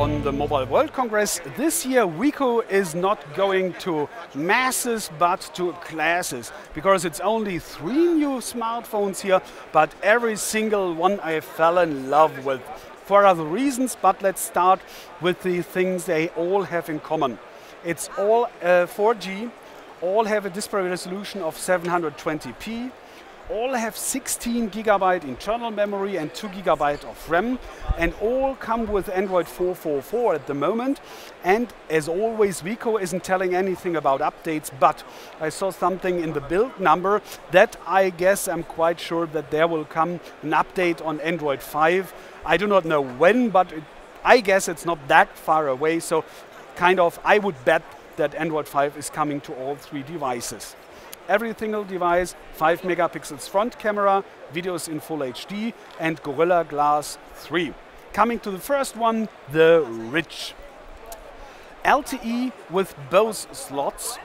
on the Mobile World Congress. This year Wiko is not going to masses but to classes, because it's only 3 new smartphones here, but every single one I fell in love with for other reasons. But let's start with the things they all have in common. It's all 4G, all have a display resolution of 720p, all have 16 GB internal memory and 2 GB of RAM, and all come with Android 4.4.4 at the moment. And as always, Wiko isn't telling anything about updates, but I saw something in the build number that I guess I'm quite sure that there will come an update on Android 5. I do not know when, but I guess it's not that far away, so kind of I would bet that Android 5 is coming to all 3 devices. Every single device, 5 megapixels front camera, videos in Full HD, and Gorilla Glass 3. Coming to the first one, the Ridge. LTE with both slots.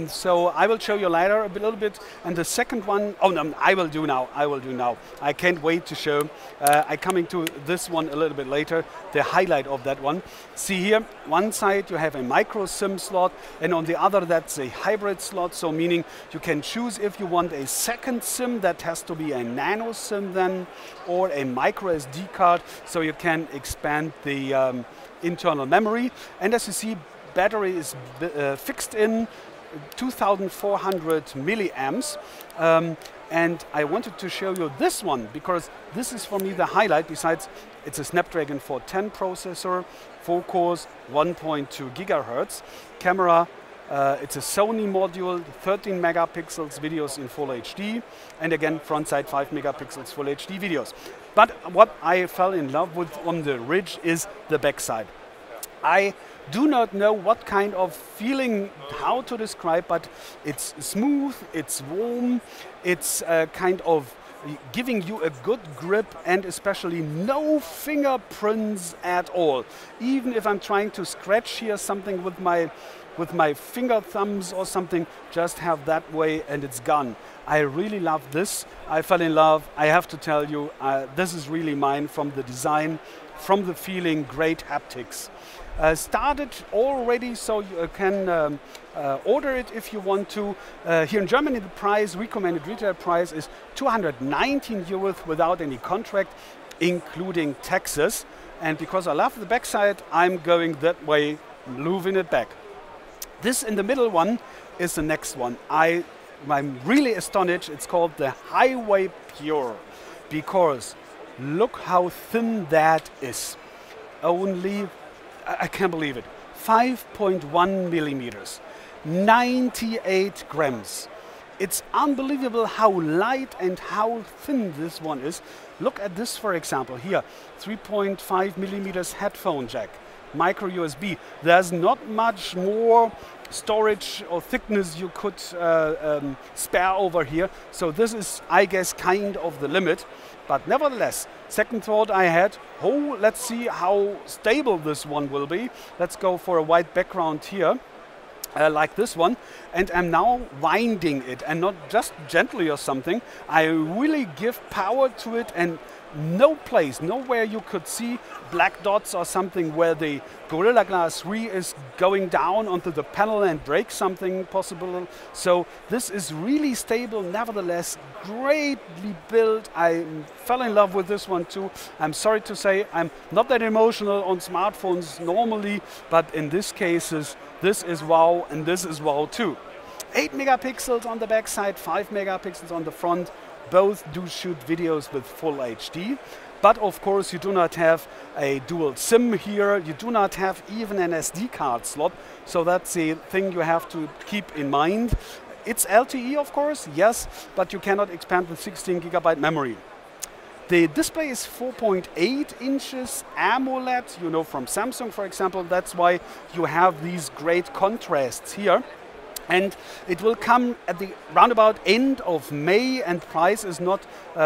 So I will show you later a little bit. And the second one, oh no, I will do now. I can't wait to show. I'm coming to this one a little bit later, the highlight of that one. See here, one side you have a micro SIM slot, and on the other that's a hybrid slot. So meaning you can choose if you want a second SIM, that has to be a nano SIM then, or a micro SD card, so you can expand the internal memory. And as you see, battery is fixed in 2400 milliamps. And I wanted to show you this one because this is for me the highlight. Besides, it's a Snapdragon 410 processor, 4 cores, 1.2 gigahertz. Camera, it's a Sony module, 13 megapixels, videos in Full HD. And again, front side 5 megapixels Full HD videos. But what I fell in love with on the Ridge is the backside. I do not know what kind of feeling, how to describe, but it's smooth, it's warm, it's kind of giving you a good grip, and especially no fingerprints at all. Even if I'm trying to scratch here something with my finger thumbs or something, just have that way and it's gone. I really love this. I fell in love. I have to tell you, this is really mine, from the design, from the feeling, great haptics. Started already, so you can order it if you want to. Here in Germany, the price, recommended retail price, is 219 euros without any contract, including taxes. And because I love the backside, I'm going that way, moving it back. This in the middle one is the next one. I'm really astonished. It's called the Highway Pure, because look how thin that is. Only, I can't believe it, 5.1 millimeters, 98 grams. It's unbelievable how light and how thin this one is. Look at this, for example, here, 3.5 millimeters headphone jack, micro USB. There's not much more storage or thickness you could spare over here. So this is, I guess, kind of the limit. But nevertheless, second thought I had, oh, let's see how stable this one will be. Let's go for a white background here, like this one. And I'm now winding it, and not just gently or something. I really give power to it, and no place, nowhere you could see black dots or something where the Gorilla Glass 3 is going down onto the panel and break something possible. So this is really stable, nevertheless, greatly built. I fell in love with this one too. I'm sorry to say I'm not that emotional on smartphones normally, but in this cases, this is wow, and this is wow too. 8 megapixels on the back side, 5 megapixels on the front. Both do shoot videos with Full HD, but of course you do not have a dual SIM here. You do not have even an SD card slot, so that's the thing you have to keep in mind. It's LTE, of course, yes, but you cannot expand with 16 GB memory. The display is 4.8 inches AMOLED, you know, from Samsung, for example. That's why you have these great contrasts here. And it will come at the roundabout end of May, and price is not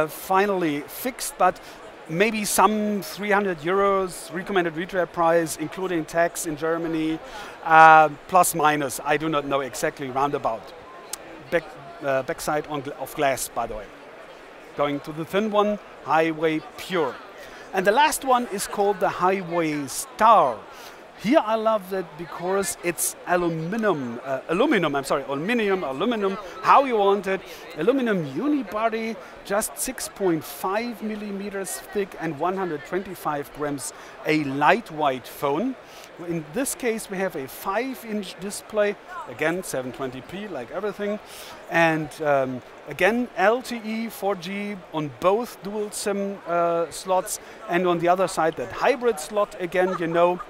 finally fixed, but maybe some 300 euros recommended retail price, including tax in Germany, plus minus. I do not know exactly, roundabout. Backside of glass, by the way. Going to the thin one, Highway Pure. And the last one is called the Highway Star. Here I love that because it's aluminum, how you want it. Aluminum unibody, just 6.5 millimeters thick and 125 grams, a lightweight phone. In this case we have a 5-inch display, again 720p like everything, and again LTE 4G on both dual SIM slots, and on the other side that hybrid slot again, you know.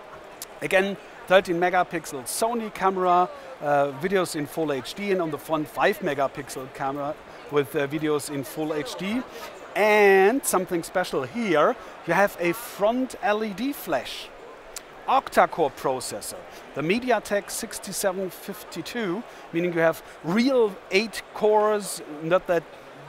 Again, 13 megapixel Sony camera, videos in full HD, and on the front 5 megapixel camera with videos in full HD. And something special here, you have a front LED flash. Octa-core processor, the MediaTek 6752, meaning you have real 8 cores, not that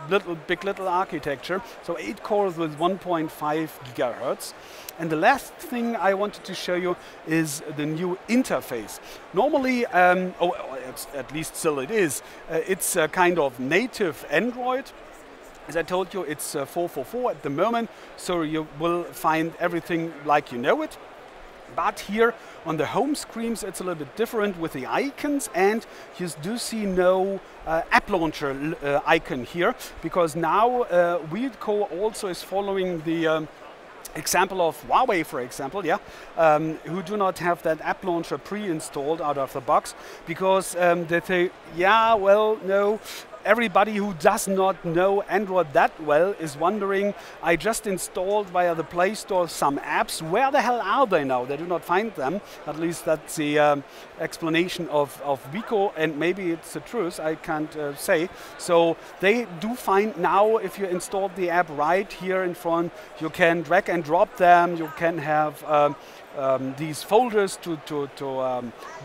little architecture, so 8 cores with 1.5 gigahertz. And the last thing I wanted to show you is the new interface. Normally, at least still it is, it's a kind of native Android. As I told you, it's 444 at the moment, so you will find everything like you know it. But here on the home screens it's a little bit different with the icons, and you do see no app launcher icon here, because now Wiko also is following the example of Huawei, for example, who do not have that app launcher pre-installed out of the box, because they say, yeah, well, no. Everybody who does not know Android that well is wondering, I just installed via the Play Store some apps. Where the hell are they now? They do not find them. At least that's the explanation of Wiko, and maybe it's the truth, I can't say. So they do find now, if you installed the app right here in front, you can drag and drop them, you can have these folders to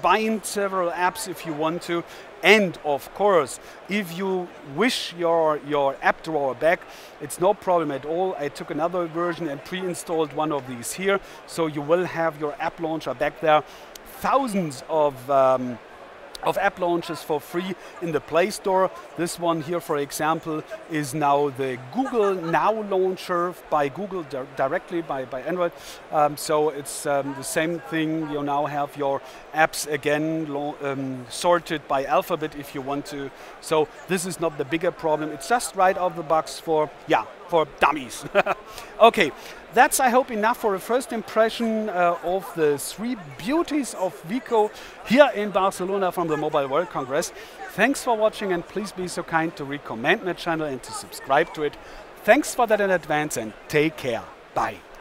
bind several apps if you want to. And of course, if you wish your app drawer back, it's no problem at all. I took another version and pre-installed one of these here, so you will have your app launcher back there. Thousands of app launches for free in the Play Store. This one here, for example, is now the Google Now launcher by Google directly by Android. So it's the same thing. You now have your apps again sorted by alphabet if you want to. So this is not the bigger problem. It's just right out of the box for dummies. Okay, that's, I hope, enough for a first impression of the 3 beauties of Wiko here in Barcelona from the Mobile World Congress. Thanks for watching, and please be so kind to recommend my channel and to subscribe to it. Thanks for that in advance, and take care. Bye.